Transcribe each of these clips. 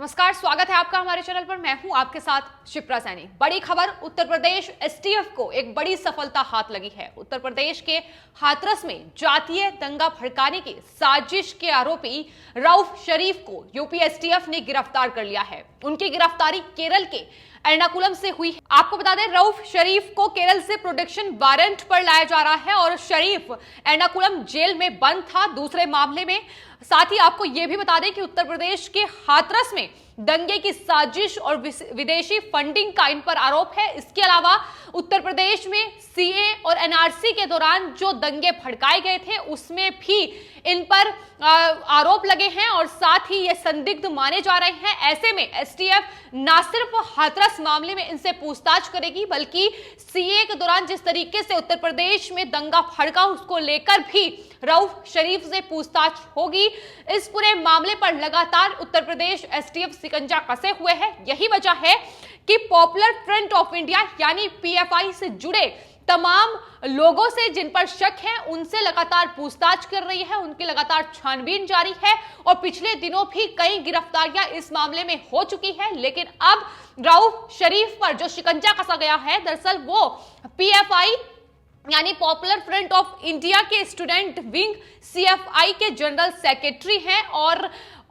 नमस्कार, स्वागत है आपका हमारे चैनल पर। मैं हूं आपके साथ शिप्रा सैनी। बड़ी खबर, उत्तर प्रदेश एसटीएफ को एक बड़ी सफलता हाथ लगी है। उत्तर प्रदेश के हाथरस में जातीय दंगा भड़काने की साजिश के आरोपी रऊफ शरीफ को यूपी एसटीएफ ने गिरफ्तार कर लिया है। उनकी गिरफ्तारी केरल के एर्नाकुलम से हुई है। आपको बता दें, रऊफ शरीफ को केरल से प्रोटेक्शन वारंट पर लाया जा रहा है और शरीफ एर्नाकुलम जेल में बंद था दूसरे मामले में। साथ ही आपको यह भी बता दें कि उत्तर प्रदेश के हाथरस में दंगे की साजिश और विदेशी फंडिंग का इन पर आरोप है। इसके अलावा उत्तर प्रदेश में सीए और एनआरसी के दौरान जो दंगे भड़काए गए थे उसमें भी इन पर आरोप लगे हैं और साथ ही ये संदिग्ध माने जा रहे हैं। ऐसे में एसटीएफ न सिर्फ हाथरस मामले में इनसे पूछताछ करेगी बल्कि सीए के दौरान जिस तरीके से उत्तर प्रदेश में दंगा भड़का उसको लेकर भी रऊफ शरीफ से पूछताछ होगी। इस पूरे मामले पर लगातार उत्तर प्रदेश एसटीएफ शिकंजा कसे हुए है। यही वजह है कि पॉपुलर फ्रंट ऑफ इंडिया यानी पीएफआई से जुड़े तमाम लोगों से जिन पर शक है उनसे लगातार पूछताछ कर रही है, उनकी लगातार छानबीन जारी है और पिछले दिनों भी कई गिरफ्तारियां इस मामले में हो चुकी है। लेकिन अब रऊफ शरीफ पर जो शिकंजा कसा गया है, दरअसल वो पीएफआई यानी पॉपुलर फ्रंट ऑफ इंडिया के स्टूडेंट विंग सीएफआई के जनरल सेक्रेटरी हैं और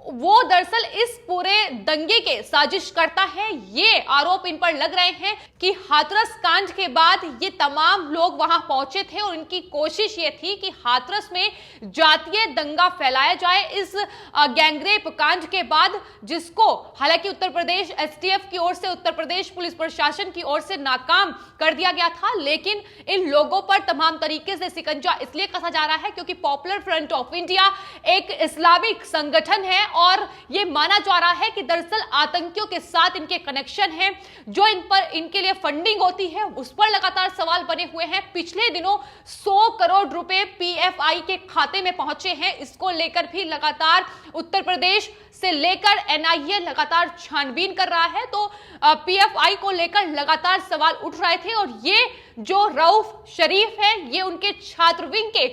वो दरअसल इस पूरे दंगे के साजिश करता है। ये आरोप इन पर लग रहे हैं कि हाथरस कांड के बाद ये तमाम लोग वहां पहुंचे थे और इनकी कोशिश ये थी कि हाथरस में जातीय दंगा फैलाया जाए इस गैंगरेप कांड के बाद, जिसको हालांकि उत्तर प्रदेश एसटीएफ की ओर से, उत्तर प्रदेश पुलिस प्रशासन की ओर से नाकाम कर दिया गया था। लेकिन इन लोगों पर तमाम तरीके से शिकंजा इसलिए कसा जा रहा है क्योंकि पॉपुलर फ्रंट ऑफ इंडिया एक इस्लामिक संगठन है और यह माना जा रहा है कि दरअसल आतंकियों के साथ इनके कनेक्शन हैं। जो इन पर इनके लिए फंडिंग होती है उस पर लगातार सवाल बने हुए हैं। पिछले दिनों 100 करोड़ रुपए पीएफआई के खाते में पहुंचे हैं। इसको लेकर भी लगातार उत्तर प्रदेश से लेकर एनआईए लगातार छानबीन कर रहा है। तो पीएफआई को लेकर लगातार सवाल उठ रहे थे और ये जो रऊफ शरीफ है ये उनके छात्र विंग के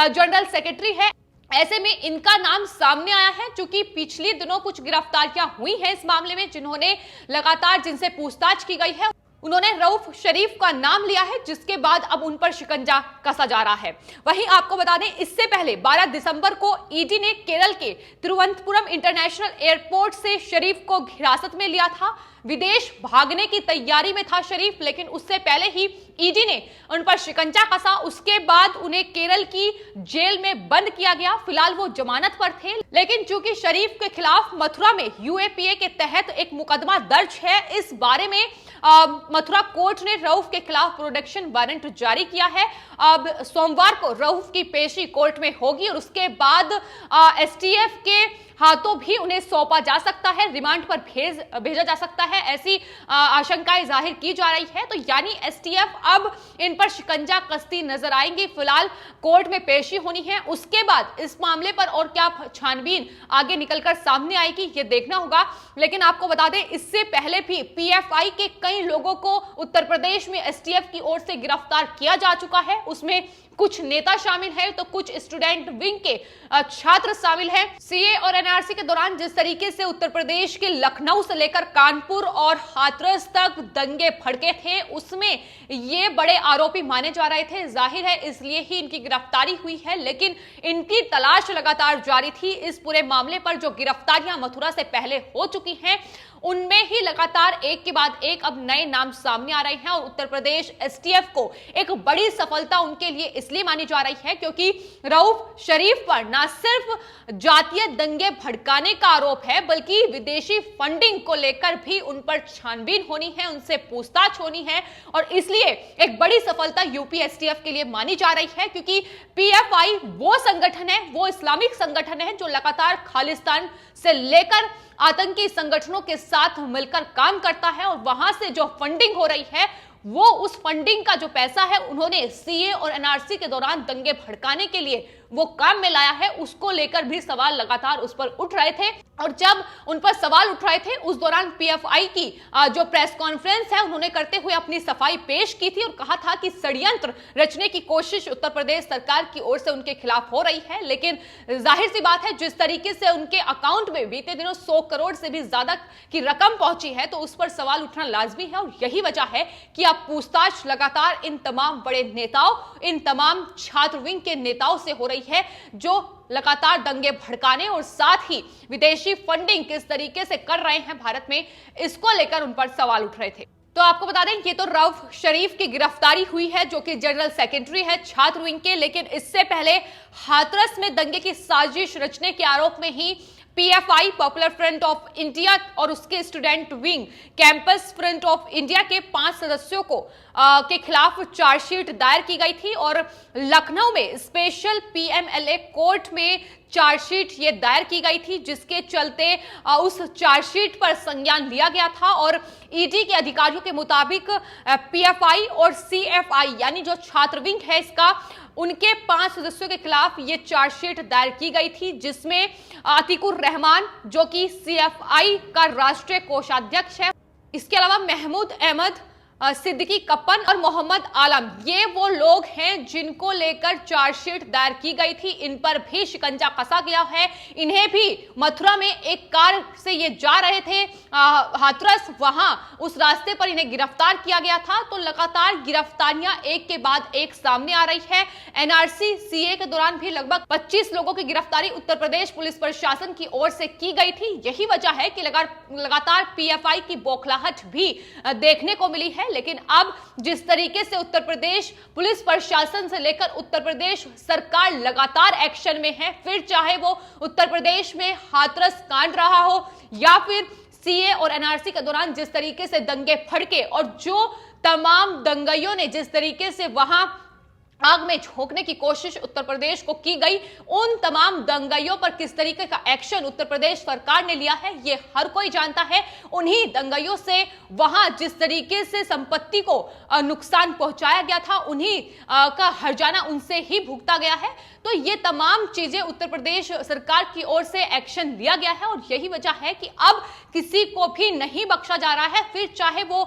जनरल सेक्रेटरी है। ऐसे में इनका नाम सामने आया है क्योंकि पिछले दिनों कुछ गिरफ्तारियां हुई हैं इस मामले में, जिन्होंने लगातार जिनसे पूछताछ की गई है उन्होंने रऊफ शरीफ का नाम लिया है, जिसके बाद अब उन पर शिकंजा कसा जा रहा है। वहीं आपको बता दें, इससे पहले 12 दिसंबर को ईडी ने केरल के तिरुवनंतपुरम इंटरनेशनल एयरपोर्ट से शरीफ को हिरासत में लिया था। विदेश भागने की तैयारी में था शरीफ, लेकिन उससे पहले ही ईडी ने उन पर शिकंजा कसा। उसके बाद उन्हें केरल की जेल में बंद किया गया। फिलहाल वो जमानत पर थे, लेकिन चूंकि शरीफ के खिलाफ मथुरा में यूएपीए के तहत एक मुकदमा दर्ज है, इस बारे में मथुरा कोर्ट ने रऊफ के खिलाफ प्रोटेक्शन वारंट जारी किया है। अब सोमवार को रऊफ की पेशी कोर्ट में होगी और उसके बाद एसटीएफ के हाथों भी उन्हें सौंपा जा सकता है, रिमांड पर भेजा जा सकता है, ऐसी आशंकाएं जाहिर की जा रही है। तो यानी एसटीएफ अब इन पर शिकंजा कसती नजर आएंगी। फिलहाल कोर्ट में पेशी होनी है, उसके बाद इस मामले पर और क्या छानबीन आगे निकलकर सामने आएगी ये देखना होगा। लेकिन आपको बता दें, इससे पहले भी पीएफआई के कई लोगों को उत्तर प्रदेश में एसटीएफ की ओर से गिरफ्तार किया जा चुका है। उसमें कुछ नेता शामिल है तो कुछ स्टूडेंट विंग के छात्र शामिल हैं। सीए और एनआरसी के दौरान जिस तरीके से उत्तर प्रदेश के लखनऊ से लेकर कानपुर और हाथरस तक दंगे भड़के थे, उसमें ये बड़े आरोपी माने जा रहे थे। जाहिर है इसलिए ही इनकी गिरफ्तारी हुई है, लेकिन इनकी तलाश लगातार जारी थी। इस पूरे मामले पर जो गिरफ्तारियां मथुरा से पहले हो चुकी हैं उनमें ही लगातार एक के बाद एक अब नए नाम सामने आ रहे हैं और उत्तर प्रदेश एसटीएफ को एक बड़ी सफलता उनके लिए इसलिए मानी जा रही है क्योंकि रऊफ शरीफ पर न सिर्फ जातीय दंगे भड़काने का आरोप है बल्कि विदेशी फंडिंग को लेकर भी उन पर छानबीन होनी है, उनसे पूछताछ होनी है और इसलिए एक बड़ी सफलता यूपी एसटीएफ के लिए मानी जा रही है क्योंकि पीएफआई वो संगठन है, वो इस्लामिक संगठन है जो लगातार खालिस्तान से लेकर आतंकी संगठनों के साथ मिलकर काम करता है और वहां से जो फंडिंग हो रही है वो उस फंडिंग का जो पैसा है उन्होंने सीए और एनआरसी के दौरान दंगे भड़काने के लिए वो काम में लाया है, उसको लेकर भी सवाल लगातार उस पर उठ रहे थे। और जब उन पर सवाल उठ रहे थे उस दौरान पीएफआई की जो प्रेस कॉन्फ्रेंस है उन्होंने करते हुए अपनी सफाई पेश की थी और कहा था कि षड्यंत्र रचने की कोशिश उत्तर प्रदेश सरकार की ओर से उनके खिलाफ हो रही है। लेकिन जाहिर सी बात है, जिस तरीके से उनके अकाउंट में बीते दिनों 100 करोड़ से भी ज्यादा की रकम पहुंची है तो उस पर सवाल उठना लाजमी है। और यही वजह है कि अब पूछताछ लगातार इन तमाम बड़े नेताओं, इन तमाम छात्र विंग के नेताओं से हो रही है जो लगातार दंगे भड़काने और साथ ही विदेशी फंडिंग किस तरीके से कर रहे हैं भारत में, इसको लेकर उन पर सवाल उठ रहे थे। तो आपको बता दें कि तो रऊफ शरीफ की गिरफ्तारी हुई है जो कि जनरल सेक्रेटरी है छात्र विंग के। लेकिन इससे पहले हाथरस में दंगे की साजिश रचने के आरोप में ही PFI popular front of India और उसके student wing campus front of India के 5 सदस्यों को के खिलाफ चार्जशीट दायर की गई थी और लखनऊ में स्पेशल पीएमएलए कोर्ट में चार्जशीट ये दायर की गई थी, जिसके चलते उस चार्जशीट पर संज्ञान लिया गया था। और ईडी के अधिकारियों के मुताबिक पीएफआई और सीएफआई यानी जो छात्र विंग है इसका, उनके 5 सदस्यों के खिलाफ ये चार्जशीट दायर की गई थी, जिसमें आतिकुर रहमान जो कि सीएफआई का राष्ट्रीय कोषाध्यक्ष है, इसके अलावा महमूद अहमद, सिद्दीकी कप्पन और मोहम्मद आलम, ये वो लोग हैं जिनको लेकर चार्जशीट दायर की गई थी। इन पर भी शिकंजा कसा गया है। इन्हें भी मथुरा में एक कार से ये जा रहे थे हाथरस, वहां उस रास्ते पर इन्हें गिरफ्तार किया गया था। तो लगातार गिरफ्तारियां एक के बाद एक सामने आ रही है। एनआरसी सीए के दौरान भी लगभग 25 लोगों की गिरफ्तारी उत्तर प्रदेश पुलिस प्रशासन की ओर से की गई थी। यही वजह है कि लगातार पीएफआई की बौखलाहट भी देखने को मिली है। लेकिन अब जिस तरीके से उत्तर प्रदेश पुलिस प्रशासन से लेकर उत्तर प्रदेश सरकार लगातार एक्शन में है, फिर चाहे वो उत्तर प्रदेश में हाथरस कांड रहा हो या फिर सीए और एनआरसी के दौरान जिस तरीके से दंगे भड़के और जो तमाम दंगाइयों ने जिस तरीके से वहां आग में झोंकने की कोशिश उत्तर प्रदेश को की गई, उन तमाम दंगाइयों पर किस तरीके का एक्शन उत्तर प्रदेश सरकार ने लिया है ये हर कोई जानता है। उन्हीं दंगाइयों से वहां जिस तरीके से संपत्ति को नुकसान पहुंचाया गया था, उन्हीं का हर्जाना उनसे ही भुगता गया है। तो ये तमाम चीजें उत्तर प्रदेश सरकार की ओर से एक्शन लिया गया है और यही वजह है कि अब किसी को भी नहीं बख्शा जा रहा है, फिर चाहे वो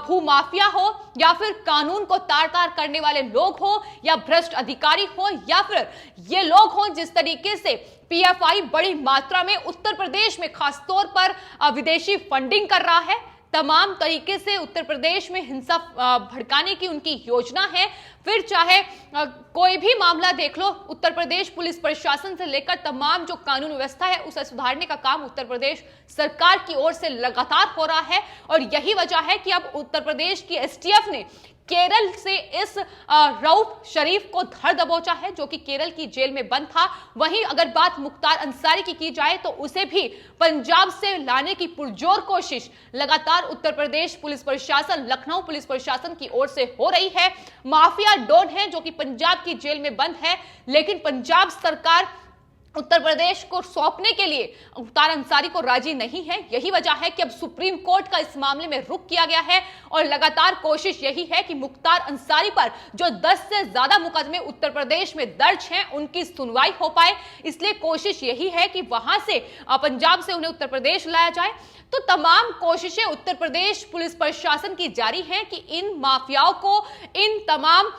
भूमाफिया हो या फिर कानून को तार-तार करने वाले लोग हो या भ्रष्ट अधिकारी हो या फिर ये लोग हो जिस तरीके से पीएफआई बड़ी मात्रा में उत्तर प्रदेश में खासतौर पर विदेशी फंडिंग कर रहा है। तमाम तरीके से उत्तर प्रदेश में हिंसा भड़काने की उनकी योजना है। फिर चाहे कोई भी मामला देख लो, उत्तर प्रदेश पुलिस प्रशासन से लेकर तमाम जो कानून व्यवस्था है उसे सुधारने का काम उत्तर प्रदेश सरकार की ओर से लगातार हो रहा है। और यही वजह है कि अब उत्तर प्रदेश की एसटीएफ ने केरल से इस रऊफ शरीफ को धर दबोचा है जो कि केरल की जेल में बंद था। वहीं अगर बात मुख्तार अंसारी की जाए तो उसे भी पंजाब से लाने की पुरजोर कोशिश लगातार उत्तर प्रदेश पुलिस प्रशासन, लखनऊ पुलिस प्रशासन की ओर से हो रही है। माफिया डॉन है जो कि पंजाब की जेल में बंद है, लेकिन पंजाब सरकार उत्तर प्रदेश को सौंपने के लिए मुख्तार अंसारी को राजी नहीं है। यही वजह है कि अब सुप्रीम कोर्ट का इस मामले में रुख किया गया है और लगातार कोशिश यही है कि मुख्तार अंसारी पर जो 10 से ज्यादा मुकदमे उत्तर प्रदेश में दर्ज हैं उनकी सुनवाई हो पाए। इसलिए कोशिश यही है कि वहां से पंजाब से उन्हें उत्तर प्रदेश लाया जाए। तो तमाम कोशिशें उत्तर प्रदेश पुलिस प्रशासन की जारी हैं कि इन माफियाओं को, इन तमाम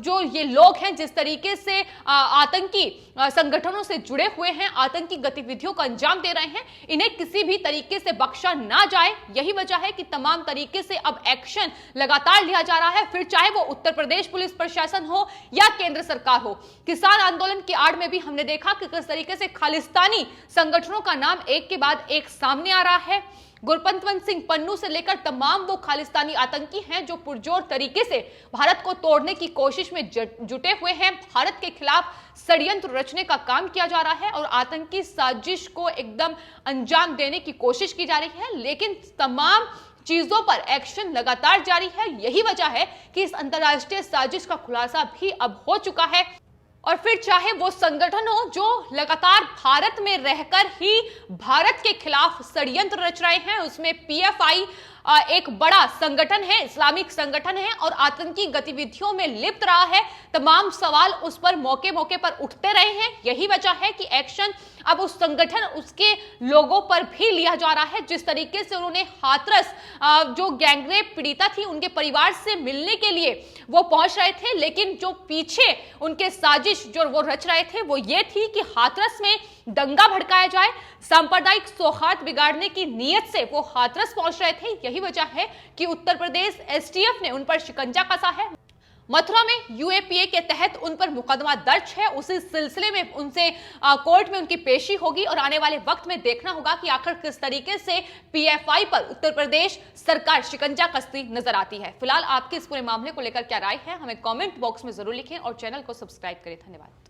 जो ये लोग हैं जिस तरीके से आतंकी संगठनों से जुड़े हुए हैं, आतंकी गतिविधियों को अंजाम दे रहे हैं, इन्हें किसी भी तरीके से बख्शा ना जाए। यही वजह है कि तमाम तरीके से अब एक्शन लगातार लिया जा रहा है, फिर चाहे वो उत्तर प्रदेश पुलिस प्रशासन हो या केंद्र सरकार हो। किसान आंदोलन की आड़ में भी हमने देखा कि किस तरीके से खालिस्तानी संगठनों का नाम एक के बाद एक सामने आ रहा है। गुरपतवंत सिंह पन्नू से लेकर तमाम वो खालिस्तानी आतंकी हैं जो पुरजोर तरीके से भारत को तोड़ने की कोशिश में जुटे हुए हैं। भारत के खिलाफ षड्यंत्र रचने का काम किया जा रहा है और आतंकी साजिश को एकदम अंजाम देने की कोशिश की जा रही है, लेकिन तमाम चीजों पर एक्शन लगातार जारी है। यही वजह है कि इस अंतरराष्ट्रीय साजिश का खुलासा भी अब हो चुका है। और फिर चाहे वो संगठन हो जो लगातार भारत में रहकर ही भारत के खिलाफ षड्यंत्र रच रहे हैं, उसमें पीएफआई एक बड़ा संगठन है, इस्लामिक संगठन है और आतंकी गतिविधियों में लिप्त रहा है। तमाम सवाल उस पर मौके मौके पर उठते रहे हैं। यही वजह है कि एक्शन अब उस संगठन, उसके लोगों पर भी लिया जा रहा है। जिस तरीके से उन्होंने हाथरस जो गैंगरेप पीड़िता थी उनके परिवार से मिलने के लिए वो पहुंच रहे थे, लेकिन जो पीछे उनके साजिश जो वो रच रहे थे वो ये थी कि हाथरस में दंगा भड़काया जाए, सांप्रदायिक सौहार्द बिगाड़ने की नीयत से वो हाथरस पहुंच रहे थे। यही वजह है कि उत्तर प्रदेश एसटीएफ ने उन पर शिकंजा कसा है। मथुरा में यूएपीए के तहत उन पर मुकदमा दर्ज है। उसी सिलसिले में उनसे कोर्ट में उनकी पेशी होगी और आने वाले वक्त में देखना होगा कि आखिर किस तरीके से पीएफआई पर उत्तर प्रदेश सरकार शिकंजा कसती नजर आती है। फिलहाल आपके इस पूरे मामले को लेकर क्या राय है, हमें कमेंट बॉक्स में जरूर लिखें और चैनल को सब्सक्राइब करें। धन्यवाद।